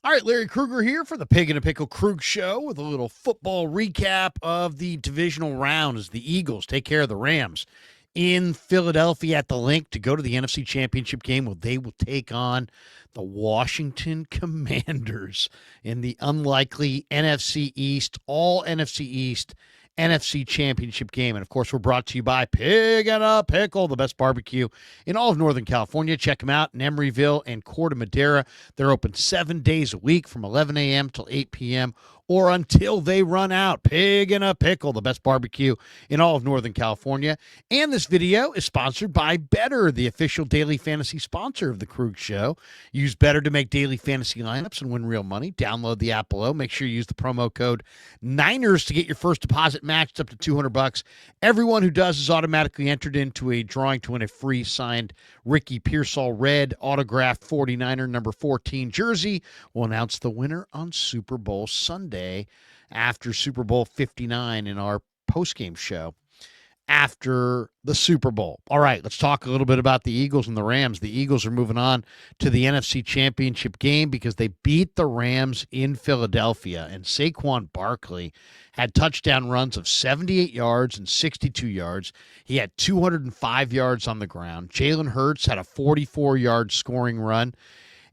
All right, Larry Krueger here for the Pig and a Pickle Krug Show with a little football recap of the divisional round as the Eagles take care of the Rams in Philadelphia at the Link to go to the NFC Championship game where they will take on the Washington Commanders in the unlikely NFC East, all NFC East NFC Championship game. And, of course, we're brought to you by Pig and a Pickle, the best barbecue in all of Northern California. Check them out in Emeryville and Corte Madera. They're open 7 days a week from 11 a.m. till 8 p.m. or until they run out. Pig and a Pickle, the best barbecue in all of Northern California. And this video is sponsored by Better, the official daily fantasy sponsor of the Krug Show. Use Better to make daily fantasy lineups and win real money. Download the app below. Make sure you use the promo code Niners to get your first deposit matched up to $200. Everyone who does is automatically entered into a drawing to win a free signed Ricky Pearsall red autographed 49er number 14 jersey. We'll announce the winner on Super Bowl Sunday after Super Bowl 59 in our postgame show after the Super Bowl. All right, let's talk a little bit about the Eagles and the Rams. The Eagles are moving on to the NFC Championship game because they beat the Rams in Philadelphia, and Saquon Barkley had touchdown runs of 78 yards and 62 yards. He had 205 yards on the ground. Jalen Hurts had a 44-yard scoring run.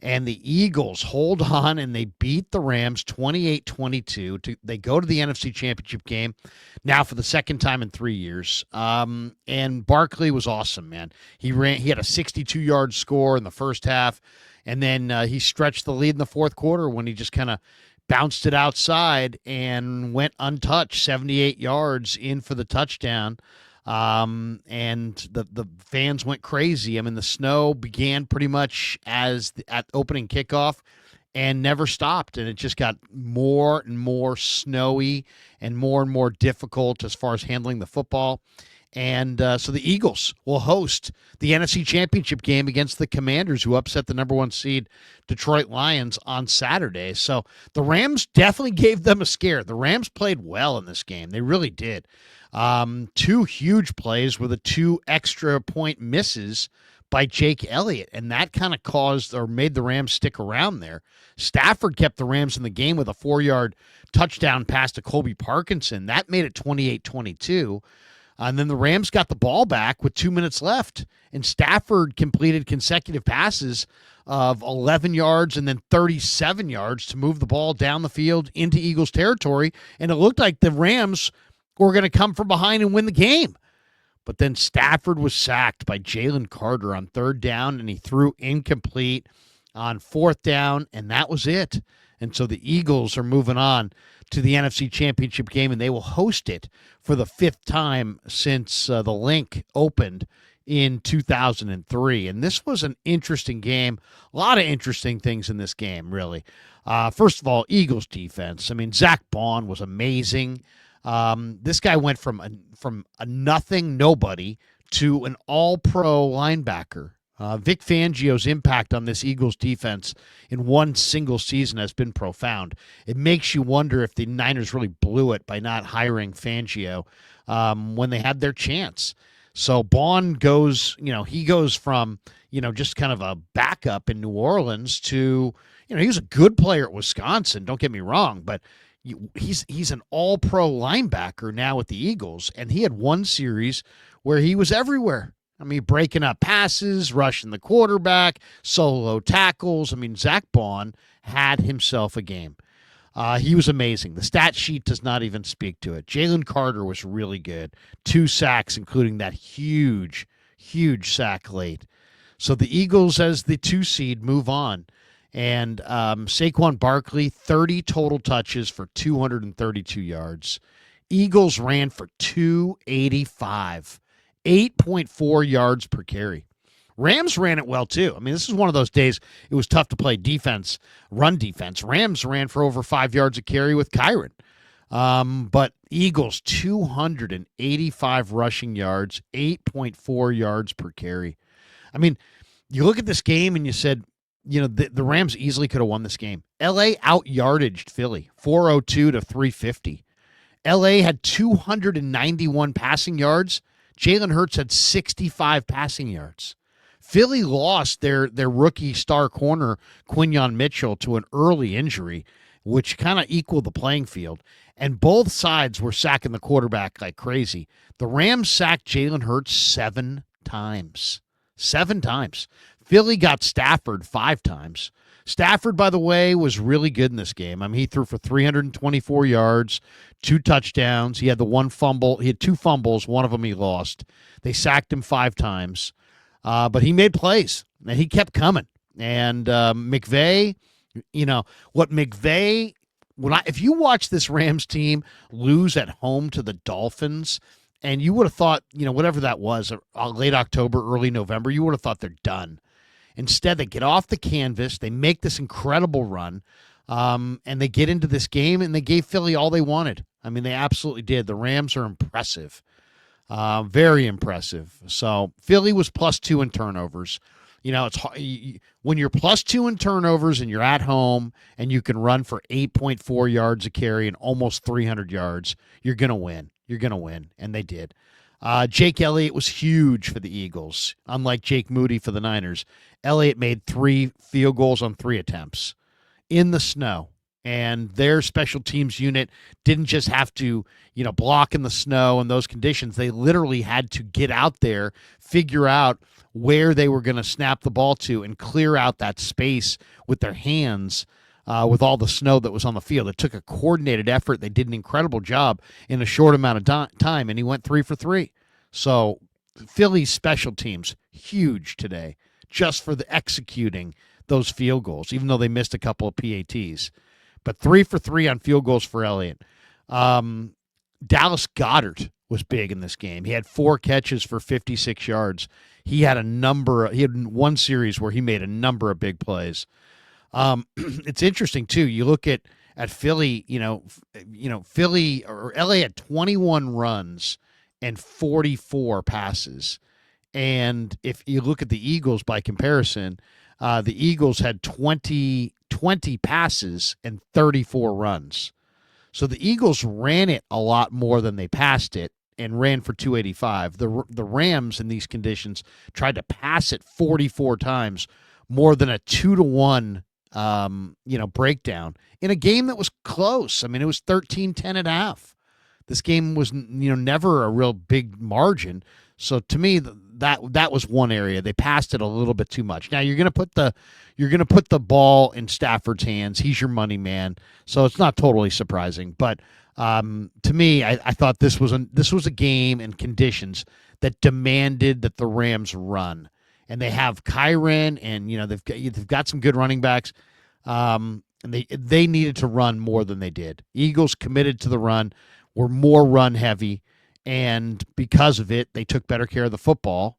And the Eagles hold on, and they beat the Rams 28-22. They go to the NFC Championship game now for the second time in 3 years. And Barkley was awesome, man. He had a 62-yard score in the first half, and then he stretched the lead in the fourth quarter when he just kind of bounced it outside and went untouched, 78 yards in for the touchdown. And the fans went crazy. I mean, the snow began pretty much at opening kickoff and never stopped. And it just got more and more snowy and more difficult as far as handling the football. And so the Eagles will host the NFC Championship game against the Commanders, who upset the number one seed Detroit Lions on Saturday. So the Rams definitely gave them a scare. The Rams played well in this game. They really did. Two huge plays were the two extra point misses by Jake Elliott, and that kind of caused or made the Rams stick around there. Stafford kept the Rams in the game with a 4-yard touchdown pass to Colby Parkinson. That made it 28-22. And then the Rams got the ball back with 2 minutes left, and Stafford completed consecutive passes of 11 yards and then 37 yards to move the ball down the field into Eagles territory, and it looked like the Rams were going to come from behind and win the game. But then Stafford was sacked by Jalen Carter on third down, and he threw incomplete on fourth down, and that was it. And so the Eagles are moving on to the NFC Championship game, and they will host it for the fifth time since the Link opened in 2003. And this was an interesting game. A lot of interesting things in this game, really. First of all, Eagles defense. I mean, Zach Bond was amazing. This guy went from a nobody to an all-pro linebacker. Vic Fangio's impact on this Eagles defense in one single season has been profound. It makes you wonder if the Niners really blew it by not hiring Fangio when they had their chance. So Bond goes, he goes from, just kind of a backup in New Orleans to, he was a good player at Wisconsin, don't get me wrong, but he's an all-pro linebacker now with the Eagles, and he had one series where he was everywhere. I mean, breaking up passes, rushing the quarterback, solo tackles. I mean, Zach Bond had himself a game. He was amazing. The stat sheet does not even speak to it. Jalen Carter was really good. 2 sacks, including that huge sack late. So the Eagles, as the 2 seed, move on. And Saquon Barkley, 30 total touches for 232 yards. Eagles ran for 285, 8.4 yards per carry. Rams ran it well, too. I mean, this is one of those days it was tough to play defense, run defense. Rams ran for over 5 yards a carry with Kyron. But Eagles, 285 rushing yards, 8.4 yards per carry. I mean, you look at this game and you said, the Rams easily could have won this game. L.A. out-yardaged Philly, 402 to 350. L.A. had 291 passing yards. Jalen Hurts had 65 passing yards. Philly lost their rookie star corner Quinyon Mitchell to an early injury, which kind of equaled the playing field. And both sides were sacking the quarterback like crazy. The Rams sacked Jalen Hurts 7 times. 7 times. Philly got Stafford 5 times. Stafford, by the way, was really good in this game. I mean, he threw for 324 yards, 2 touchdowns. He had the one fumble. He had 2 fumbles. One of them he lost. They sacked him 5 times. But he made plays, and he kept coming. And McVay, what McVay, if you watch this Rams team lose at home to the Dolphins, and you would have thought, whatever that was, late October, early November, you would have thought they're done. Instead, they get off the canvas, they make this incredible run, and they get into this game, and they gave Philly all they wanted. I mean, they absolutely did. The Rams are impressive. Very impressive. So Philly was +2 in turnovers. It's when you're +2 in turnovers and you're at home and you can run for 8.4 yards a carry and almost 300 yards, you're going to win. You're going to win. And they did. Jake Elliott was huge for the Eagles, unlike Jake Moody for the Niners. Elliott made 3 field goals on 3 attempts in the snow. And their special teams unit didn't just have to, block in the snow and those conditions. They literally had to get out there, figure out where they were going to snap the ball to, and clear out that space with their hands with all the snow that was on the field. It took a coordinated effort. They did an incredible job in a short amount of time, and he went 3 for 3. So Philly's special teams, huge today, just for the executing those field goals, even though they missed a couple of PATs. But 3 for 3 on field goals for Elliott. Dallas Goedert was big in this game. He had 4 catches for 56 yards. He had one series where he made a number of big plays. It's interesting too. You look at Philly. Philly or LA had 21 runs and 44 passes. And if you look at the Eagles by comparison, the Eagles had 20 passes and 34 runs. So the Eagles ran it a lot more than they passed it and ran for 285. The Rams in these conditions tried to pass it 44 times, more than a 2-to-1 breakdown in a game that was close. I mean, it was 13-10 at half. This game was never a real big margin. So to me, that was one area they passed it a little bit too much. Now you're going to put the ball in Stafford's hands. He's your money man, so it's not totally surprising. But to me, I thought this was a game and conditions that demanded that the Rams run, and they have Kyren, and they've got some good running backs, and they needed to run more than they did. Eagles committed to the run, were more run heavy. And because of it, they took better care of the football,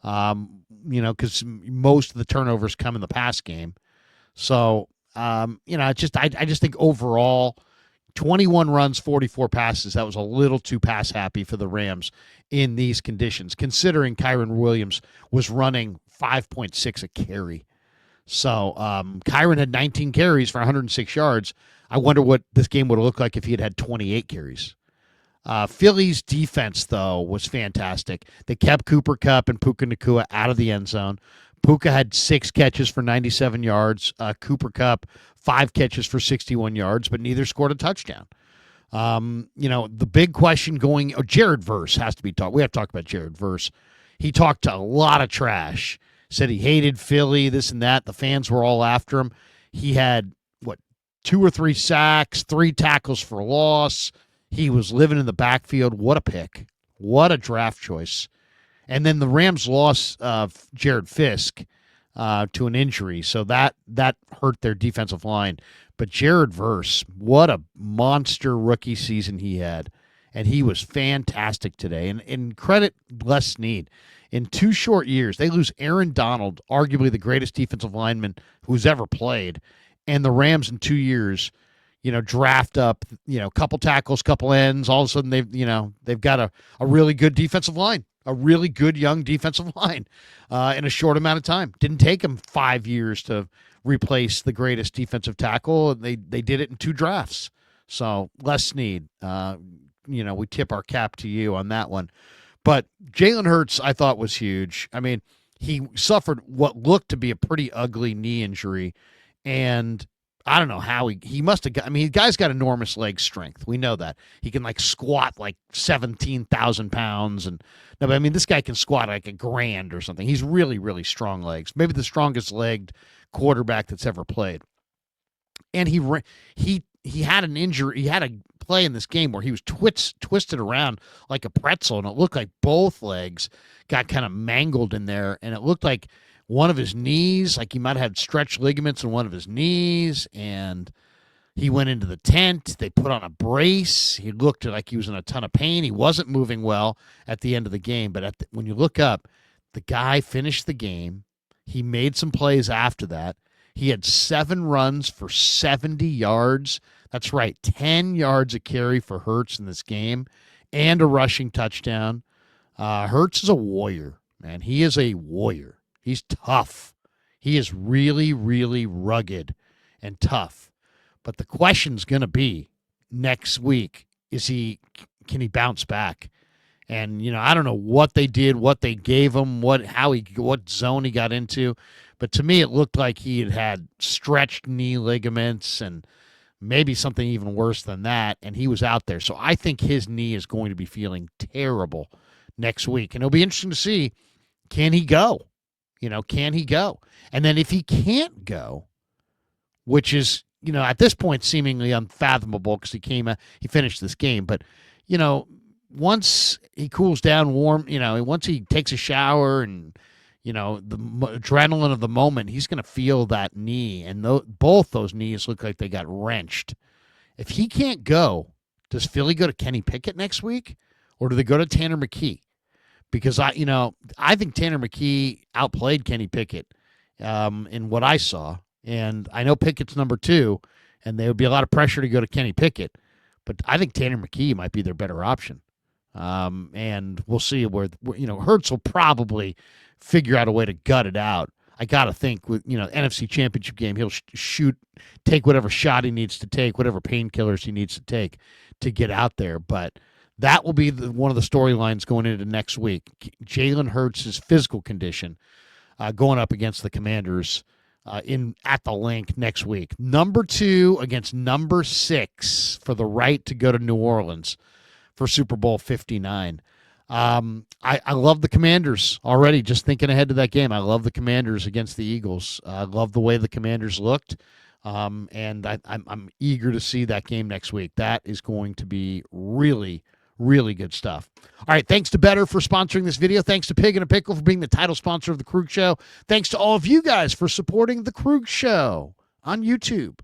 because most of the turnovers come in the pass game. So, I just think overall, 21 runs, 44 passes, that was a little too pass happy for the Rams in these conditions, considering Kyren Williams was running 5.6 a carry. So, Kyren had 19 carries for 106 yards. I wonder what this game would have looked like if he had 28 carries. Philly's defense, though, was fantastic. They kept Cooper Kupp and Puka Nacua out of the end zone. Puka had 6 catches for 97 yards. Cooper Kupp, 5 catches for 61 yards, but neither scored a touchdown. The big question Jared Verse has to be talked. We have to talk about Jared Verse. He talked a lot of trash, said he hated Philly, this and that. The fans were all after him. He had, 2 or 3 sacks, 3 tackles for loss. He was living in the backfield. What a pick. What a draft choice. And then the Rams lost Jared Fisk to an injury, so that hurt their defensive line. But Jared Verse, what a monster rookie season he had. And he was fantastic today. And credit Les Snead. In 2 short years, they lose Aaron Donald, arguably the greatest defensive lineman who's ever played. And the Rams in 2 years draft up, couple tackles, couple ends. All of a sudden, they've got a really good defensive line, a really good young defensive line in a short amount of time. Didn't take them 5 years to replace the greatest defensive tackle. They did it in 2 drafts. So Les Snead, we tip our cap to you on that one. But Jalen Hurts, I thought, was huge. I mean, he suffered what looked to be a pretty ugly knee injury, and I don't know how he must have got. I mean, the guy's got enormous leg strength. We know that he can like squat like 17,000 pounds, and no, but I mean, this guy can squat like a grand or something. He's really, really strong legs. Maybe the strongest legged quarterback that's ever played. And he had an injury. He had a play in this game where he was twisted around like a pretzel, and it looked like both legs got kind of mangled in there, and it looked like one of his knees, like he might have had stretched ligaments in one of his knees, and he went into the tent. They put on a brace. He looked like he was in a ton of pain. He wasn't moving well at the end of the game, but when you look up, the guy finished the game. He made some plays after that. He had 7 runs for 70 yards. That's right, 10 yards a carry for Hurts in this game, and a rushing touchdown. Hurts is a warrior, man. He is a warrior. He's tough. He is really, really rugged and tough. But the question's going to be next week, can he bounce back? And, I don't know what they did, what they gave him, what zone he got into. But to me, it looked like he had stretched knee ligaments and maybe something even worse than that, and he was out there. So I think his knee is going to be feeling terrible next week. And it'll be interesting to see, can he go? Can he go? And then if he can't go, which is, at this point seemingly unfathomable because he finished this game. But, once he cools down once he takes a shower and, the adrenaline of the moment, he's going to feel that knee. And both those knees look like they got wrenched. If he can't go, does Philly go to Kenny Pickett next week? Or do they go to Tanner McKee? Because I think Tanner McKee outplayed Kenny Pickett in what I saw. And I know Pickett's number 2, and there would be a lot of pressure to go to Kenny Pickett. But I think Tanner McKee might be their better option. And we'll see where Hurts will probably figure out a way to gut it out. I got to think with, NFC Championship game, he'll take whatever shot he needs to take, whatever painkillers he needs to take to get out there. But that will be one of the storylines going into next week. Jalen Hurts' physical condition going up against the Commanders at the Link next week. Number 2 against number 6 for the right to go to New Orleans for Super Bowl 59. I love the Commanders already, just thinking ahead to that game. I love the Commanders against the Eagles. I love the way the Commanders looked, and I'm eager to see that game next week. That is going to be really, really good stuff. All right, thanks to Better for sponsoring this video. Thanks to Pig and a Pickle for being the title sponsor of The Krug Show. Thanks to all of you guys for supporting The Krug Show on YouTube.